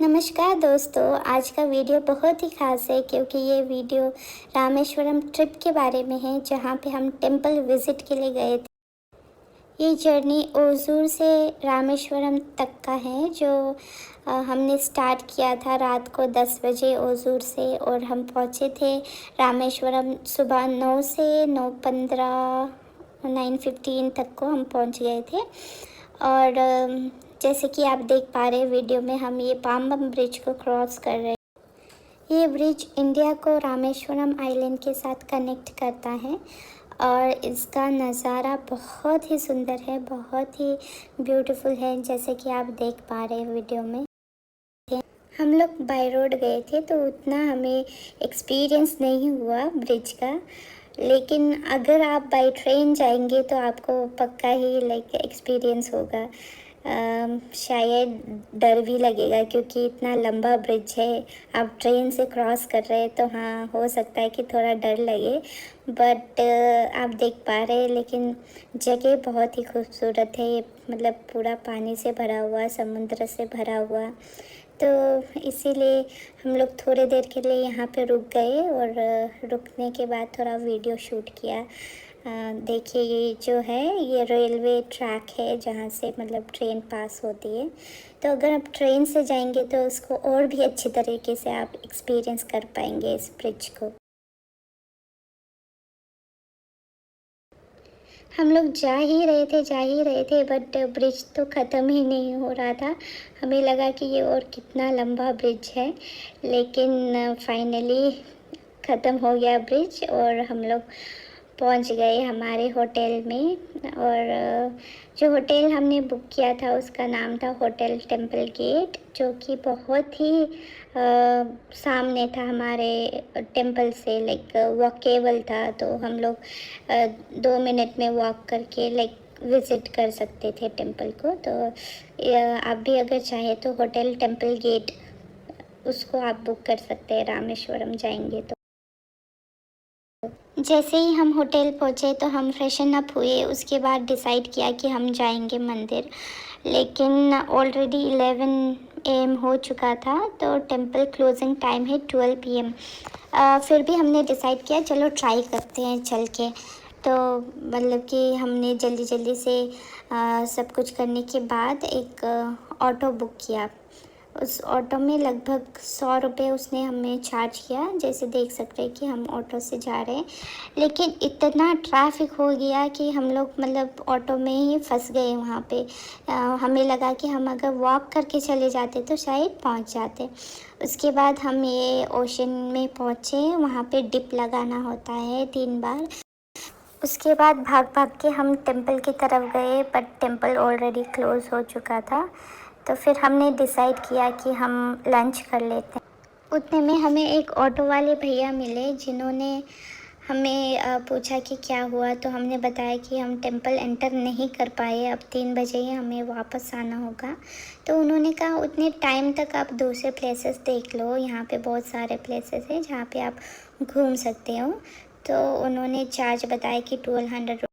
नमस्कार दोस्तों, आज का वीडियो बहुत ही ख़ास है क्योंकि ये वीडियो रामेश्वरम ट्रिप के बारे में है जहाँ पे हम टेंपल विज़िट के लिए गए थे। ये जर्नी ओज़ूर से रामेश्वरम तक का है जो हमने स्टार्ट किया था रात को 10 बजे ओज़ूर से और हम पहुँचे थे रामेश्वरम सुबह 9 से 9:15 9:15 तक को हम पहुँच गए थे। और जैसे कि आप देख पा रहे हैं वीडियो में हम ये पाम्बम ब्रिज को क्रॉस कर रहे हैं। ये ब्रिज इंडिया को रामेश्वरम आइलैंड के साथ कनेक्ट करता है और इसका नज़ारा बहुत ही सुंदर है, बहुत ही ब्यूटीफुल है जैसे कि आप देख पा रहे हैं वीडियो में। हम लोग बाय रोड गए थे तो उतना हमें एक्सपीरियंस नहीं हुआ ब्रिज का, लेकिन अगर आप बाय ट्रेन जाएंगे तो आपको पक्का ही एक्सपीरियंस होगा। शायद डर भी लगेगा क्योंकि इतना लंबा ब्रिज है, आप ट्रेन से क्रॉस कर रहे हैं तो हाँ हो सकता है कि थोड़ा डर लगे, बट आप देख पा रहे हैं लेकिन जगह बहुत ही खूबसूरत है। ये मतलब पूरा पानी से भरा हुआ, समुद्र से भरा हुआ, तो इसीलिए हम लोग थोड़ी देर के लिए यहाँ पे रुक गए और रुकने के बाद थोड़ा वीडियो शूट किया। देखिए ये जो है ये रेलवे ट्रैक है जहाँ से मतलब ट्रेन पास होती है, तो अगर आप ट्रेन से जाएंगे तो उसको और भी अच्छी तरीके से आप एक्सपीरियंस कर पाएंगे इस ब्रिज को। हम लोग जा ही रहे थे बट ब्रिज तो ख़त्म ही नहीं हो रहा था। हमें लगा कि ये और कितना लंबा ब्रिज है, लेकिन फाइनली ख़त्म हो गया ब्रिज और हम लोग पहुंच गए हमारे होटल में। और जो होटल हमने बुक किया था उसका नाम था होटल टेंपल गेट, जो कि बहुत ही सामने था हमारे टेंपल से, वॉकेबल था, तो हम लोग 2 मिनट में वॉक करके विज़िट कर सकते थे टेंपल को। तो आप भी अगर चाहे तो होटल टेंपल गेट उसको आप बुक कर सकते हैं रामेश्वरम जाएंगे तो। जैसे ही हम होटल पहुँचे तो हम फ्रेशन अप हुए, उसके बाद डिसाइड किया कि हम जाएंगे मंदिर, लेकिन ऑलरेडी 11 AM हो चुका था, तो टेंपल क्लोजिंग टाइम है 12 PM। फिर भी हमने डिसाइड किया चलो ट्राई करते हैं चल के। तो मतलब कि हमने जल्दी जल्दी से सब कुछ करने के बाद एक ऑटो बुक किया। उस ऑटो में लगभग 100 रुपये उसने हमें चार्ज किया। जैसे देख सकते हैं कि हम ऑटो से जा रहे हैं, लेकिन इतना ट्रैफिक हो गया कि हम लोग मतलब ऑटो में ही फंस गए वहाँ पे। हमें लगा कि हम अगर वॉक करके चले जाते तो शायद पहुँच जाते। उसके बाद हम ये ओशन में पहुँचे, वहाँ पे डिप लगाना होता है 3 बार। उसके बाद भाग भाग के हम टेंपल की तरफ गए, बट टेंपल ऑलरेडी क्लोज़ हो चुका था। तो फिर हमने डिसाइड किया कि हम लंच कर लेते हैं। उतने में हमें एक ऑटो वाले भैया मिले जिन्होंने हमें पूछा कि क्या हुआ, तो हमने बताया कि हम टेंपल एंटर नहीं कर पाए, अब 3 बजे ही हमें वापस आना होगा। तो उन्होंने कहा उतने टाइम तक आप दूसरे प्लेसेस देख लो, यहाँ पे बहुत सारे प्लेसेस हैं जहाँ पे आप घूम सकते हो। तो उन्होंने चार्ज बताया कि 1200।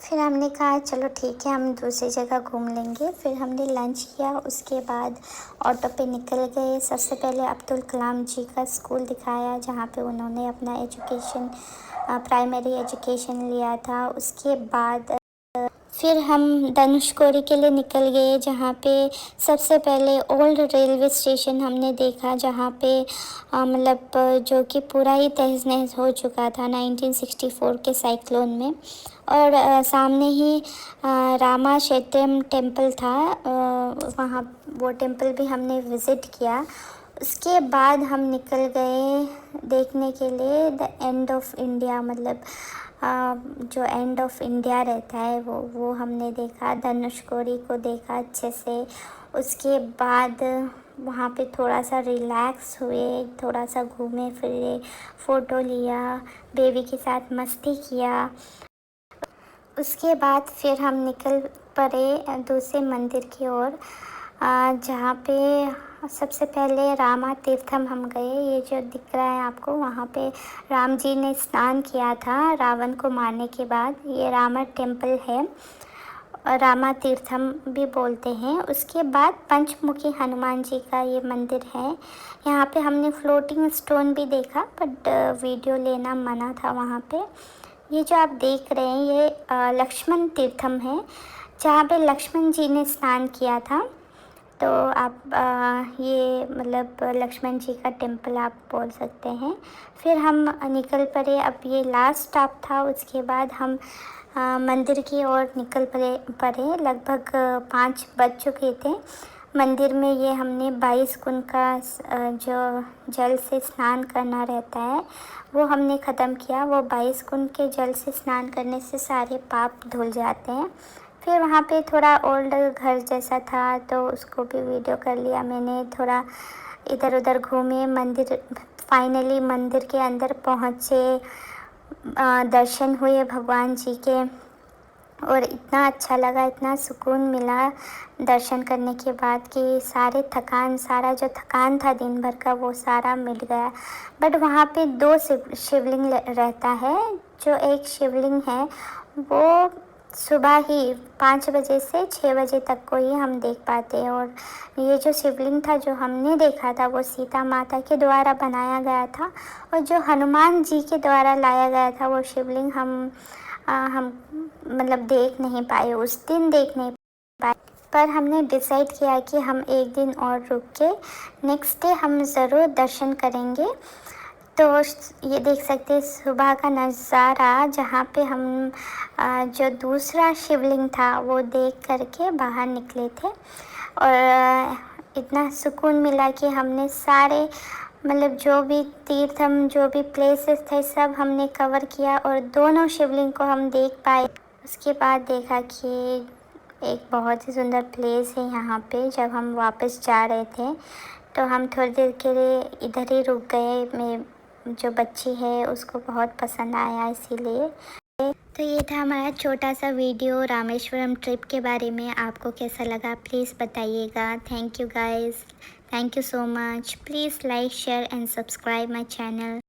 फिर हमने कहा चलो ठीक है हम दूसरी जगह घूम लेंगे। फिर हमने लंच किया, उसके बाद ऑटो पे निकल गए। सबसे पहले अब्दुल कलाम जी का स्कूल दिखाया जहाँ पे उन्होंने अपना एजुकेशन प्राइमरी एजुकेशन लिया था। उसके बाद फिर हम धनुषकोडी के लिए निकल गए जहाँ पे सबसे पहले ओल्ड रेलवे स्टेशन हमने देखा, जहाँ पे मतलब जो कि पूरा ही तहस नहस हो चुका था 1964 के साइक्लोन में। और सामने ही रामा क्षेत्रम टेम्पल था, वहाँ वो टेम्पल भी हमने विज़िट किया। उसके बाद हम निकल गए देखने के लिए द एंड ऑफ इंडिया, मतलब जो एंड ऑफ इंडिया रहता है वो हमने देखा। धनुषकोडी को देखा अच्छे से। उसके बाद वहाँ पे थोड़ा सा रिलैक्स हुए, थोड़ा सा घूमे फिरे, फ़ोटो लिया, बेबी के साथ मस्ती किया। उसके बाद फिर हम निकल पड़े दूसरे मंदिर की ओर, जहाँ पे सबसे पहले रामा तीर्थम हम गए। ये जो दिख रहा है आपको, वहाँ पे राम जी ने स्नान किया था रावण को मारने के बाद। ये रामा टेम्पल है। रामा तीर्थम भी बोलते हैं। उसके बाद पंचमुखी हनुमान जी का ये मंदिर है। यहाँ पे हमने फ्लोटिंग स्टोन भी देखा, बट वीडियो लेना मना था वहाँ पे। ये जो आप देख रहे हैं ये लक्ष्मण तीर्थम है, जहाँ पे लक्ष्मण जी ने स्नान किया था। तो आप ये मतलब लक्ष्मण जी का टेम्पल आप बोल सकते हैं। फिर हम निकल पड़े, अब ये लास्ट स्टॉप था। उसके बाद हम मंदिर की ओर निकल पड़े। लगभग 5 बज चुके थे। मंदिर में ये हमने 22 कुंड का जो जल से स्नान करना रहता है वो हमने ख़त्म किया। वो 22 कुंड के जल से स्नान करने से सारे पाप धुल जाते हैं। फिर वहाँ पे थोड़ा ओल्ड घर जैसा था तो उसको भी वीडियो कर लिया मैंने। थोड़ा इधर उधर घूमे, मंदिर फाइनली मंदिर के अंदर पहुँचे, दर्शन हुए भगवान जी के, और इतना अच्छा लगा, इतना सुकून मिला दर्शन करने के बाद कि सारा जो थकान था दिन भर का वो सारा मिट गया। बट वहाँ पे 2 शिवलिंग रहता है। जो एक शिवलिंग है वो सुबह ही 5 बजे से 6 बजे तक को ही हम देख पाते हैं। और ये जो शिवलिंग था जो हमने देखा था वो सीता माता के द्वारा बनाया गया था, और जो हनुमान जी के द्वारा लाया गया था वो शिवलिंग हम मतलब देख नहीं पाए, उस दिन देख नहीं पाए। पर हमने डिसाइड किया कि हम एक दिन और रुक के नेक्स्ट डे हम ज़रूर दर्शन करेंगे। तो ये देख सकते हैं सुबह का नज़ारा, जहाँ पे हम जो दूसरा शिवलिंग था वो देख करके बाहर निकले थे। और इतना सुकून मिला कि हमने सारे मतलब जो भी तीर्थम जो भी प्लेसेस थे सब हमने कवर किया, और दोनों शिवलिंग को हम देख पाए। उसके बाद देखा कि एक बहुत ही सुंदर प्लेस है यहाँ पे। जब हम वापस जा रहे थे तो हम थोड़ी देर के लिए इधर ही रुक गए। मैं जो बच्ची है उसको बहुत पसंद आया इसीलिए। तो ये था हमारा छोटा सा वीडियो रामेश्वरम ट्रिप के बारे में। आपको कैसा लगा प्लीज़ बताइएगा। Thank you guys, thank you so much. Please like share and subscribe my channel.